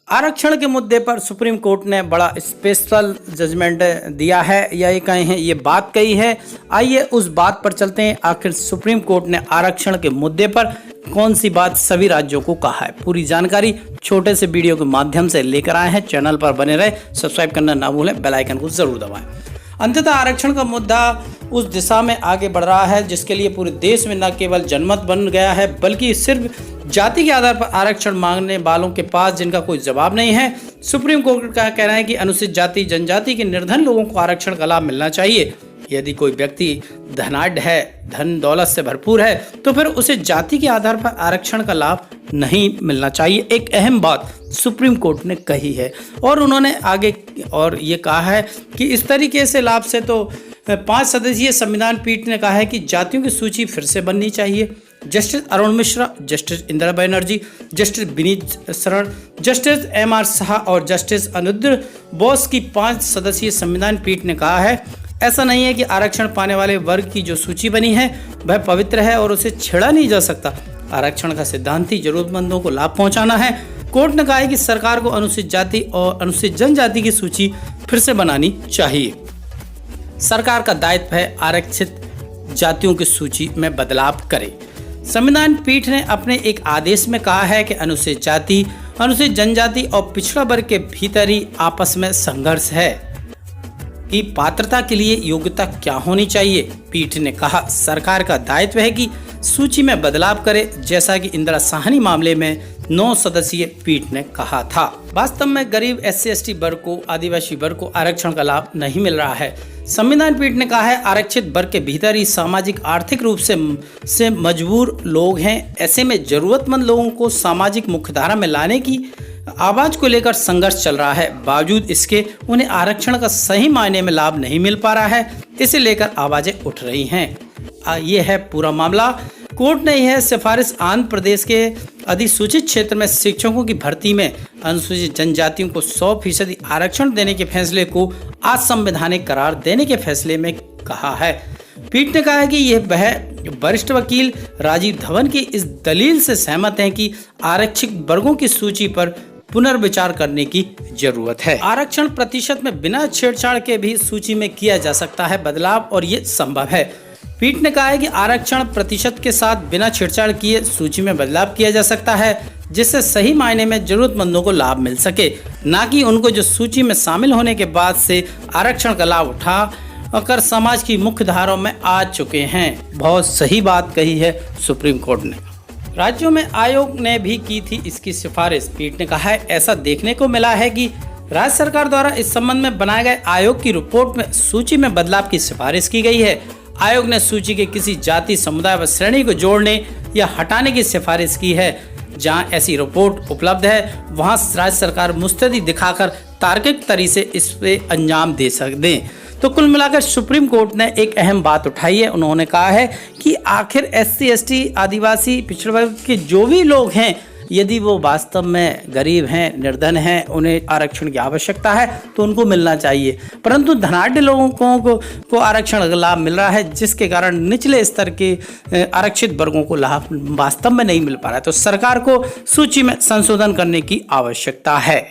आरक्षण के मुद्दे पर सुप्रीम कोर्ट ने बड़ा स्पेशल जजमेंट दिया है या ये कहे हैं ये बात कही है। आइए उस बात पर चलते हैं, आखिर सुप्रीम कोर्ट ने आरक्षण के मुद्दे पर कौन सी बात सभी राज्यों को कहा है। पूरी जानकारी छोटे से वीडियो के माध्यम से लेकर आए हैं। चैनल पर बने रहे, सब्सक्राइब करना ना भूलें, बेल आइकन को जरूर दबाएं। अंततः आरक्षण का मुद्दा उस दिशा में आगे बढ़ रहा है जिसके लिए पूरे देश में न केवल जनमत बन गया है बल्कि सिर्फ जाति के आधार पर आरक्षण मांगने वालों के पास जिनका कोई जवाब नहीं है। सुप्रीम कोर्ट का कहना है कि अनुसूचित जाति जनजाति के निर्धन लोगों को आरक्षण का लाभ मिलना चाहिए। यदि कोई व्यक्ति धनाढ्य है, धन दौलत से भरपूर है, तो फिर उसे जाति के आधार पर आरक्षण का लाभ नहीं मिलना चाहिए। एक अहम बात सुप्रीम कोर्ट ने कही है और उन्होंने आगे और ये कहा है कि इस तरीके से लाभ से तो 5 सदस्यीय संविधान पीठ ने कहा है कि जातियों की सूची फिर से बननी चाहिए। Justice Arun Mishra, justice Indira Banerjee, justice Vineet शरण, जस्टिस MR शाह और जस्टिस अनिरुद्ध बोस की 5 सदस्यीय संविधान पीठ ने कहा है ऐसा नहीं है कि आरक्षण पाने वाले वर्ग की जो सूची बनी है वह पवित्र है और उसे छेड़ा नहीं जा सकता। आरक्षण का सिद्धांत ही जरूरतमंदों को लाभ पहुंचाना है। कोर्ट ने कहा है कि सरकार को अनुसूचित जाति और अनुसूचित जनजाति की सूची फिर से बनानी चाहिए। सरकार का दायित्व है आरक्षित जातियों की सूची में बदलाव करे। संविधान पीठ ने अपने एक आदेश में कहा है कि अनुसूचित जाति, अनुसूचित जनजाति और पिछड़ा वर्ग के भीतर ही आपस में संघर्ष है कि पात्रता के लिए योग्यता क्या होनी चाहिए। पीठ ने कहा सरकार का दायित्व है कि सूची में बदलाव करे, जैसा कि इंदिरा साहनी मामले में 9 सदस्यीय पीठ ने कहा था। वास्तव में गरीब SC/ST वर्ग को, आदिवासी वर्ग को आरक्षण का लाभ नहीं मिल रहा है। संविधान पीठ ने कहा है आरक्षित वर्ग के भीतर ही सामाजिक आर्थिक रूप से मजबूर लोग हैं। ऐसे में जरूरतमंद लोगों को सामाजिक मुख्यधारा में लाने की आवाज को लेकर संघर्ष चल रहा है। बावजूद इसके उन्हें आरक्षण का सही मायने में लाभ नहीं मिल पा रहा है। इसे लेकर आवाजें उठ रही हैं। ये है पूरा मामला। कोर्ट ने यह सिफारिश आंध्र प्रदेश के अधिसूचित क्षेत्र में शिक्षकों की भर्ती में अनुसूचित जनजातियों को 100% आरक्षण देने के फैसले को असंवैधानिक करार देने के फैसले में कहा है। पीठ ने कहा है कि यह वह वरिष्ठ वकील राजीव धवन की इस दलील से सहमत हैं कि आरक्षित वर्गों की सूची पर पुनर्विचार करने की जरूरत है। आरक्षण प्रतिशत में बिना छेड़छाड़ के भी सूची में किया जा सकता है बदलाव और ये संभव है। पीठ ने कहा है कि आरक्षण प्रतिशत के साथ बिना छेड़छाड़ किए सूची में बदलाव किया जा सकता है जिससे सही मायने में जरूरतमंदों को लाभ मिल सके, ना कि उनको जो सूची में शामिल होने के बाद से आरक्षण का लाभ उठा कर समाज की मुख्य धाराओं में आ चुके हैं। बहुत सही बात कही है सुप्रीम कोर्ट ने। राज्यों में आयोग ने भी की थी इसकी सिफारिश। पीठ ने कहा है ऐसा देखने को मिला है कि राज्य सरकार द्वारा इस संबंध में बनाए गए आयोग की रिपोर्ट में सूची में बदलाव की सिफारिश की गई है। आयोग ने सूची के किसी जाति, समुदाय व श्रेणी को जोड़ने या हटाने की सिफारिश की है। जहां ऐसी रिपोर्ट उपलब्ध है वहां राज्य सरकार मुस्तैदी दिखाकर तार्किक तरीके से इस पे अंजाम दे सकते। तो कुल मिलाकर सुप्रीम कोर्ट ने एक अहम बात उठाई है। उन्होंने कहा है कि आखिर SC/ST, आदिवासी, पिछड़े वर्ग के जो भी लोग हैं, यदि वो वास्तव में गरीब हैं, निर्धन हैं, उन्हें आरक्षण की आवश्यकता है तो उनको मिलना चाहिए। परंतु धनाढ्य लोगों को आरक्षण का लाभ मिल रहा है जिसके कारण निचले स्तर के आरक्षित वर्गों को लाभ वास्तव में नहीं मिल पा रहा है। तो सरकार को सूची में संशोधन करने की आवश्यकता है।